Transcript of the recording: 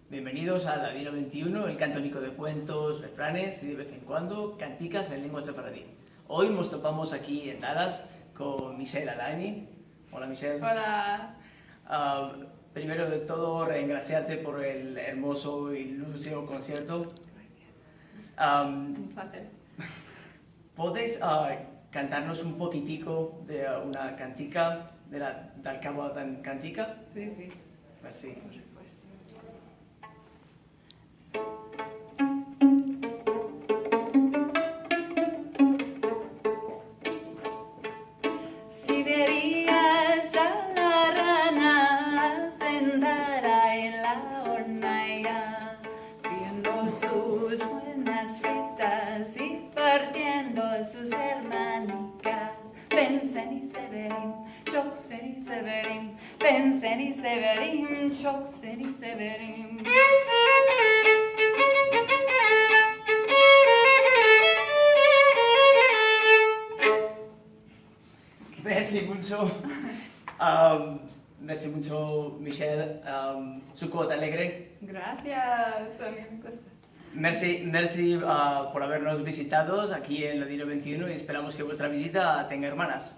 Bienvenidos a Ladino 21, el cantónico de cuentos, refranes y de vez en cuando canticas en lengua sefaradí. Hoy nos topamos aquí en Dallas con Michelle Alaini. Hola Michelle. Hola. Primero de todo, reingraciarte por el hermoso y lúcido concierto. Un placer. ¿Podés cantarnos un poquitico de una cantica, de la Dalcabo tan cantica? Sí, sí. Merci. Por supuesto. Si verías a la rana sentada en la hornalla, viendo sus buenas fritas y partiendo sus hermanicas. Pensen y Severín, Choxen y Severín, Pensen y Severín, Choxen y Severín. Merci mucho, Michelle. Su cuota alegre. Gracias, a mí me gusta. Merci por habernos visitado aquí en Ladino 21 y esperamos que vuestra visita tenga hermanas.